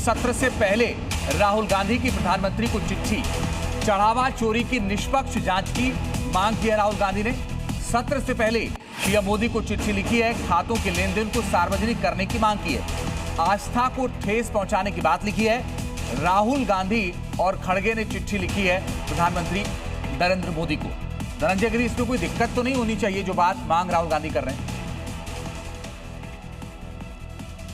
सत्र से पहले राहुल गांधी की प्रधानमंत्री को चिट्ठी, चढ़ावा चोरी की निष्पक्ष जांच की मांग की है राहुल गांधी ने। सत्र से पहले पीएम मोदी को चिट्ठी लिखी है, खातों के लेन देन को सार्वजनिक करने की मांग की है, आस्था को ठेस पहुंचाने की बात लिखी है। राहुल गांधी और खड़गे ने चिट्ठी लिखी है प्रधानमंत्री नरेंद्र मोदी को। धनंजय गिरी, इसमें कोई दिक्कत तो नहीं होनी चाहिए जो बात मांग राहुल गांधी कर रहे हैं?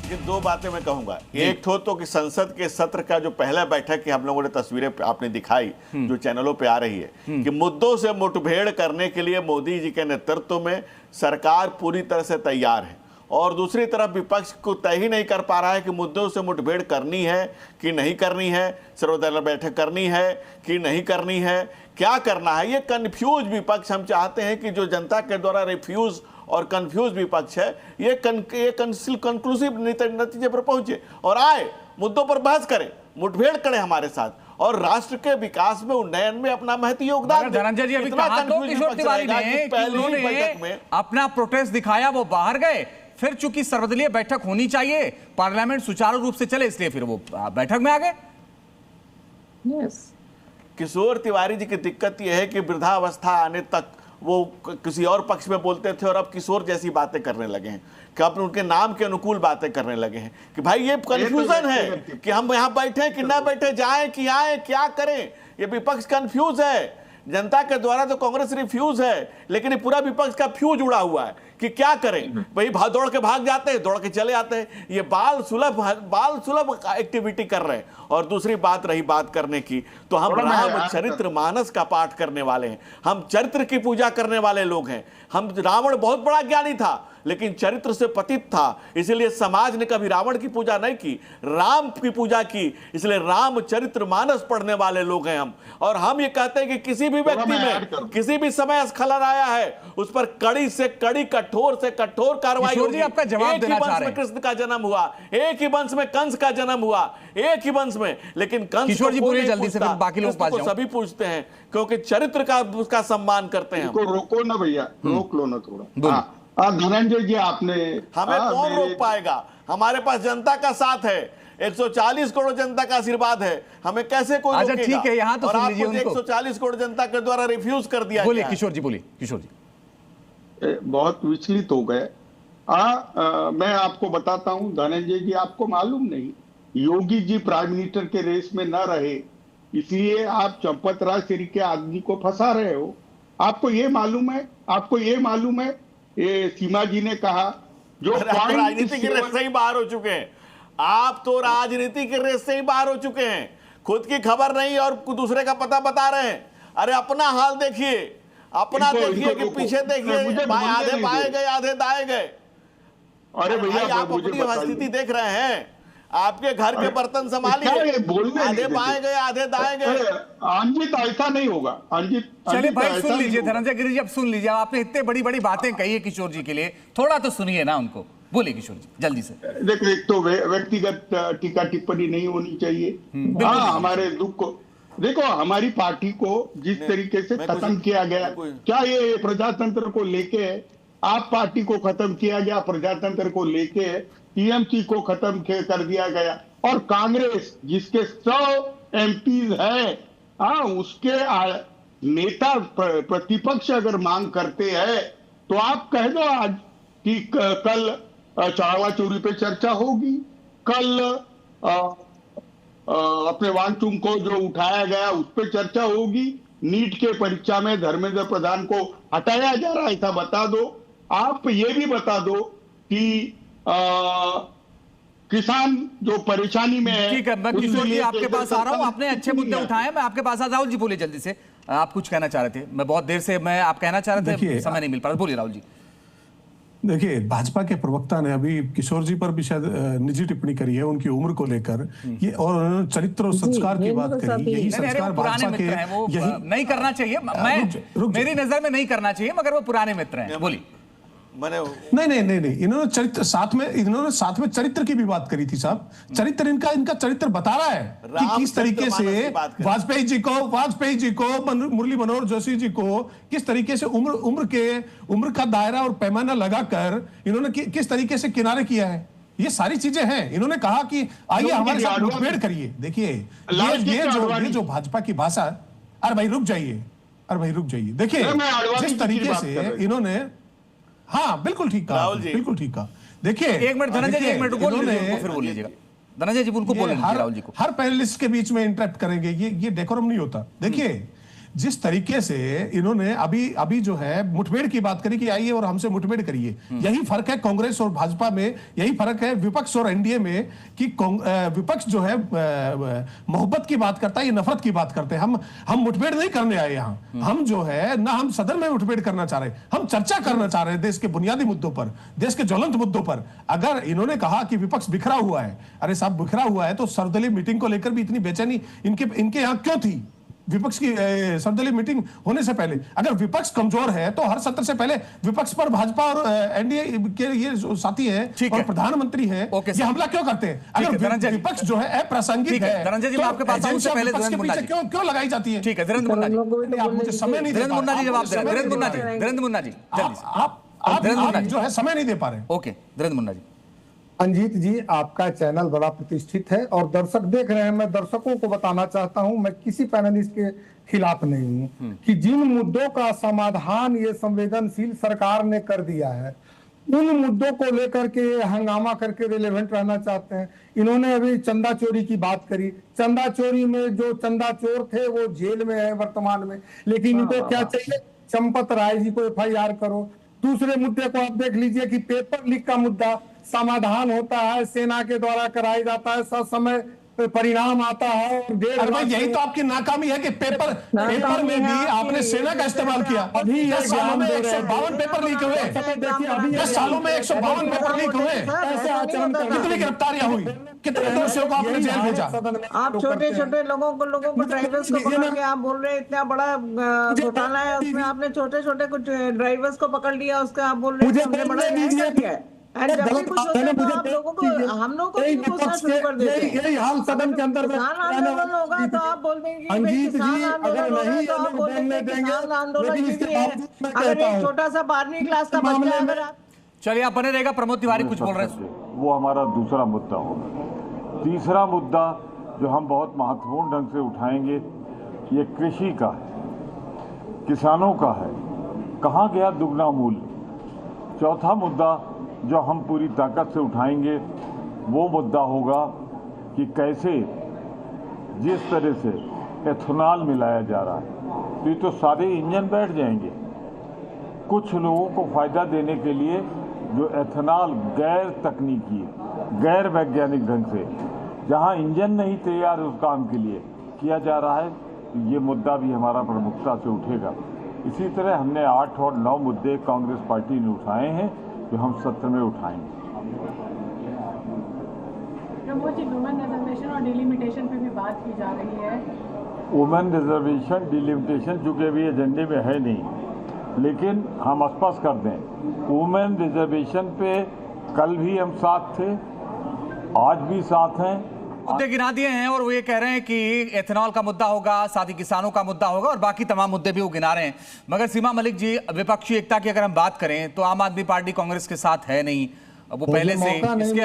ये दो बातें मैं कहूंगा। एक तो कि संसद के सत्र का जो पहला बैठक की हम लोगों ने तस्वीरें आपने दिखाई जो चैनलों पे आ रही है कि मुद्दों से मुठभेड़ करने के लिए मोदी जी के नेतृत्व में सरकार पूरी तरह से तैयार है, और दूसरी तरफ विपक्ष को तय ही नहीं कर पा रहा है कि मुद्दों से मुठभेड़ करनी है कि नहीं करनी है, सर्वदलीय बैठक करनी है कि नहीं करनी है, क्या करना है। ये कंफ्यूज विपक्ष, हम चाहते हैं कि जो जनता के द्वारा रिफ्यूज और कंफ्यूज विपक्ष है ये कंक्लूसिव नतीजे पर पहुंचे और आए, मुद्दों पर बहस करें, मुठभेड़ करें हमारे साथ और राष्ट्र के विकास में, उन्नयन में अपना महत्वपूर्ण योगदान दें। धनंजय जी, अभी कहा तो किशोर तिवारी ने कि उन्होंने अपना प्रोटेस्ट दिखाया, वो बाहर गए, फिर चूंकि सर्वदलीय बैठक होनी चाहिए, पार्लियामेंट सुचारू रूप से चले, इसलिए फिर वो बैठक में आ गए। किशोर तिवारी जी की दिक्कत यह है कि वृद्धावस्था आने तक वो किसी और पक्ष में बोलते थे और अब किशोर जैसी बातें करने लगे हैं कि अब उनके नाम के अनुकूल बातें करने लगे हैं कि भाई ये कंफ्यूजन है कि हम यहाँ बैठे कि ना बैठे, जाएं कि आए, क्या करें। ये विपक्ष कंफ्यूज है। जनता के द्वारा तो कांग्रेस रिफ्यूज है, लेकिन ये पूरा विपक्ष का फ्यूज उड़ा हुआ है कि क्या करें। भाई दौड़ के भाग जाते हैं, दौड़ के चले आते हैं। ये बाल सुलभ एक्टिविटी कर रहे हैं। और दूसरी बात रही बात करने की, तो हम राम चरित्र मानस का पाठ करने वाले हैं, हम चरित्र की पूजा करने वाले लोग हैं। हम रावण बहुत बड़ा ज्ञानी था लेकिन चरित्र से पतित था, इसलिए समाज ने कभी रावण की पूजा नहीं की, राम की पूजा की। इसलिए राम चरित्र मानस पढ़ने वाले लोग हैं हम। और हम ये कहते हैं कि किसी भी व्यक्ति में किसी भी समय स्खलन आया है उस पर कड़ी से कड़ी, कठोर से कठोर कार्रवाई होगी। आपका जवाब देना चाह रहे हैं। कृष्ण का जन्म हुआ, एक ही वंश में कंस का जन्म हुआ, एक ही वंश में, लेकिन कंस किशोर जी बोलिए जल्दी से, बाकी लोग को सभी पूछते हैं क्योंकि चरित्र का उसका सम्मान करते हैं। रोको ना भैया, रोक लो ना थोड़ा। धनंजय जी, आपने हमें कौन रोक पाएगा? हमारे पास जनता का साथ है, 140 करोड़ जनता का आशीर्वाद है, हमें कैसे कोई रोकेगा? ठीक है, यहाँ तो सुन लीजिए उनको। 140 करोड़ जनता के द्वारा रिफ्यूज कर दिया। बोलिए किशोर जी, बोलिए किशोर जी। बहुत विचलित हो गए। मैं आपको बताता हूं धनंजय जी, आपको मालूम नहीं, योगी जी प्राइम मिनिस्टर के रेस में न रहे इसलिए आप चंपत राज श्री के आदमी को फंसा रहे हो। आपको ये मालूम है, आपको ये मालूम है, ये सीमा जी ने कहा जो राजनीति के रेस से ही बाहर हो चुके हैं। आप तो राजनीति के रेस से ही बाहर हो चुके हैं, खुद की खबर नहीं और दूसरे का पता बता रहे हैं। अरे अपना हाल देखिए, अपना देखिए कि पीछे देखिए, आधे बाएं गए, आधे दाएं गए। अरे भैया, आप अपनी स्थिति देख रहे हैं, आपके घर के बर्तन संभालिए, आधे बाएं गए, आधे दाएं गए। अंजित, ऐसा नहीं होगा अंजित। चलिए भाई सुन लीजिए, धनंजय गिरी जी अब सुन लीजिए। आपने इतने बड़ी बड़ी बातें कही है किशोर जी के लिए, थोड़ा तो सुनिए ना उनको। बोलिए किशोर जी जल्दी से। देखो, एक तो व्यक्तिगत टीका टिप्पणी नहीं होनी चाहिए। हाँ, हमारे दुख को देखो, हमारी पार्टी को जिस तरीके से खत्म किया गया, क्या ये प्रजातंत्र को लेके है? आप पार्टी को खत्म किया गया, प्रजातंत्र को लेके टीएमसी को खत्म कर दिया गया। और कांग्रेस जिसके 100 एमपीज है, उसके नेता प्रतिपक्ष अगर मांग करते हैं तो आप कह दो आज कि कल चढ़ावा चोरी पे चर्चा होगी, कल अपने वांगचुंग को जो उठाया गया उस पर चर्चा होगी, नीट के परीक्षा में धर्मेंद्र प्रधान को हटाया जा रहा है, ऐसा बता दो। आप ये भी बता दो कि किसान जो परेशानी में है। ठीक है, मैं किशोर जी आपके पास आ रहा हूं, आपने अच्छे मुद्दे उठाए, मैं आपके पास आ। राहुल जी बोलिए जल्दी से, आप कुछ कहना चाह रहे थे। मैं बहुत देर से आप कहना चाह रहे थे, समय नहीं मिल पा रहा। बोलिए राहुल जी। देखिए, भाजपा के प्रवक्ता ने अभी किशोर जी पर भी शायद निजी टिप्पणी करी है उनकी उम्र को लेकर, ये और उन्होंने चरित्र और संस्कार की बात करी। यही संस्कार भाजपा के यही नहीं करना चाहिए, मेरी नजर में नहीं करना चाहिए, मगर वो पुराने मित्र हैं। बोलिए। नहीं, इन्होंने साथ में चरित्र की भी बात करी थी साहब। चरित्र इनका चरित्र बता रहा है कि किस तरीके से वाजपेयी जी को मुरली मनोहर जोशी जी को किस तरीके से उम्र का दायरा और पैमाना लगाकर इन्होंने किस तरीके से किनारे किया है। ये सारी चीजें हैं। इन्होंने कहा कि आइए हमारे साथ मुठभेड़ करिए। देखिए ये जो भाजपा की भाषा, अरे भाई रुक जाइए, अरे भाई रुक जाइए। देखिए जिस तरीके से इन्होंने, हाँ बिल्कुल ठीक कहा, बिल्कुल ठीक कहा। देखिए एक मिनट धनंजय जी, एक मिनट फिर बोल लीजिएगा धनंजय जी, उनको बोल लीजिए राहुल जी को। हर पैनलिस्ट के बीच में इंटरप्ट करेंगे, ये डेकोरम नहीं होता। देखिए जिस तरीके से इन्होंने अभी जो है मुठभेड़ की बात करी कि आइए और हमसे मुठभेड़ करिए, यही फर्क है कांग्रेस और भाजपा में, यही फर्क है विपक्ष और एनडीए में कि विपक्ष जो है मोहब्बत की बात करता है, ये नफरत की बात करते हैं। हम मुठभेड़ नहीं करने आए यहाँ, हम जो है ना हम सदन में मुठभेड़ करना चाह रहे, हम चर्चा करना चाह रहे हैं देश के बुनियादी मुद्दों पर, देश के ज्वलंत मुद्दों पर। अगर इन्होंने कहा कि विपक्ष बिखरा हुआ है, अरे साहब बिखरा हुआ है तो सर्वदलीय मीटिंग को लेकर भी इतनी बेचैनी इनके यहाँ क्यों थी? विपक्ष की सर्वदलीय मीटिंग होने से पहले अगर विपक्ष कमजोर है तो हर सत्र से पहले विपक्ष पर भाजपा और एनडीए के ये साथी हैं और प्रधानमंत्री हैं, ये हमला क्यों करते हैं? अगर विपक्ष जो है अप्रासंगिक है, धनंजय जी, आपके पास आऊं से पहले क्यों लगाई जाती है? ठीक है धीरेन्द्र मुन्ना जी, आप मुझे समय नहीं, धीरेन्द्र मुन्ना जी जवाब दे रहे हैं। धीरेन्द्र मुन्ना जी आप जो है समय नहीं दे पा रहे। ओके धीरेन्द्र मुन्ना जी। अंजीत जी, आपका चैनल बड़ा प्रतिष्ठित है और दर्शक देख रहे हैं। मैं दर्शकों को बताना चाहता हूं, मैं किसी पैनलिस्ट के खिलाफ नहीं हूं कि जिन मुद्दों का समाधान ये संवेदनशील सरकार ने कर दिया है, उन मुद्दों को लेकर के हंगामा करके रिलेवेंट रहना चाहते हैं। इन्होंने अभी चंदा चोरी की बात करी, चंदा चोरी में जो चंदा चोर थे वो जेल में है वर्तमान में, लेकिन इनको क्या चाहिए? चंपत राय जी को FIR करो। दूसरे मुद्दे को आप देख लीजिए कि पेपर लीक का मुद्दा समाधान होता है, सेना के द्वारा कराया जाता है, समय परिणाम आता है और यही तो आपकी नाकामी है कि पेपर में भी आपने सेना का इस्तेमाल किया। अभी 10 सालों में 152 पेपर लीक हुए, 10 सालों में 152 पेपर लीक हुए। कितनी गिरफ्तारियां हुई, कितने दोषियों को आपने जेल भेजा? आप छोटे छोटे लोगों को ड्राइवर्स को पकड़ के आप बोल रहे हैं इतना बड़ा घोटाला है, उसमें आपने छोटे छोटे कुछ ड्राइवर्स को पकड़ लिया, उसका आप बोल रहे हैं हमने बड़ा न्याय किया है। हम लोगों को पूछना शुरू कर देते हैं। यही हाल सदन के अंदर किसान आंदोलन होगा तो आप बोल देंगे किसान आंदोलन होगा तो आप बोल देंगे किसान आंदोलन भी है। अगर एक छोटा सा 12वीं क्लास का बच्चा अगर आप, चलिए आप बने रहेगा। प्रमोद तिवारी कुछ बोल रहे हैं, वो हमारा दूसरा मुद्दा होगा। तीसरा मुद्दा जो हम बहुत महत्वपूर्ण ढंग से उठाएंगे, ये कृषि का है, किसानों का है, कहाँ गया दुगना मूल्य। चौथा मुद्दा जो हम पूरी ताकत से उठाएंगे वो मुद्दा होगा कि कैसे जिस तरह से एथेनॉल मिलाया जा रहा है, तो ये तो सारे इंजन बैठ जाएंगे। कुछ लोगों को फायदा देने के लिए जो एथेनॉल गैर तकनीकी, गैर वैज्ञानिक ढंग से, जहां इंजन नहीं तैयार उस काम के लिए किया जा रहा है, तो ये मुद्दा भी हमारा प्रमुखता से उठेगा। इसी तरह हमने 8 और 9 मुद्दे कांग्रेस पार्टी ने उठाए हैं जो हम सत्र में उठाएंगे। वुमेन रिजर्वेशन और डिलिमिटेशन पे भी बात की जा रही है। वुमेन रिजर्वेशन डिलिमिटेशन चूंकि अभी एजेंडे में है नहीं, लेकिन हम स्पष्ट कर दें, वुमेन रिजर्वेशन पे कल भी हम साथ थे, आज भी साथ हैं। मुद्दे गिना दिए हैं और वो ये कह रहे हैं कि एथेनॉल का मुद्दा होगा, साथ ही किसानों का मुद्दा होगा और बाकी तमाम मुद्दे भी वो गिना रहे हैं। मगर सीमा मलिक जी, विपक्षी एकता की अगर हम बात करें तो आम आदमी पार्टी कांग्रेस के साथ है नहीं, वो पहले से। इसके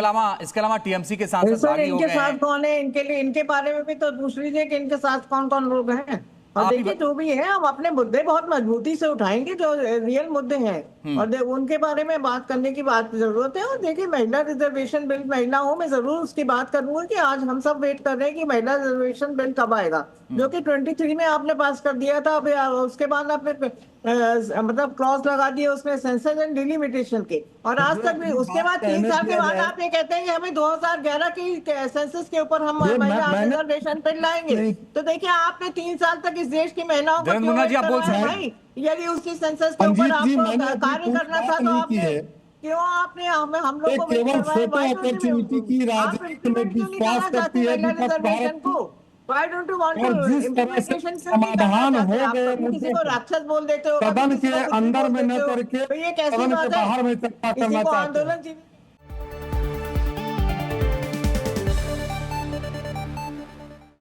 अलावा टीएमसी के सांसद भागी हो गए हैं। इनके साथ कौन है, इनके लिए, इनके बारे में भी तो पूछ लीजिए कि इनके साथ कौन कौन लोग हैं। और देखिए जो भी है, हम अपने मुद्दे बहुत मजबूती से उठाएंगे जो रियल मुद्दे हैं और उनके बारे में बात करने की बात जरूरत है। और देखिए महिला रिजर्वेशन बिल, महिलाओं में जरूर उसकी बात करूंगा कि आज हम सब वेट कर रहे हैं कि महिला रिजर्वेशन बिल कब आएगा, जो कि 23 में आपने पास कर दिया था। उसके बाद आपने मतलब क्लॉज लगा दिए उसमें सेंसस एंड डिलिमिटेशन के, और आज तक भी उसके बाद 3 साल के बाद आप ये कहते हैं कि हमें 2011 की सेंसस के ऊपर हम महिला रिजर्वेशन बिल लाएंगे। तो देखिए आपने 3 साल तक इस देश की महिलाओं को यदि उसकी सेंसस के ऊपर आपको कार्य करना था तो आपने क्यों आपने हम लोग को केवल फोटो अपॉर्चुनिटी की राजनीति में विश्वास करती है रिजर्वेशन को। Why don't you want और जिस तरह से समाधान हो गए किसी को राक्षस बोल देते हो, सदन के अंदर में न करके ये कैसी सदन के बात है? बाहर में चर्चा करना चाहते हैं। आंदोलन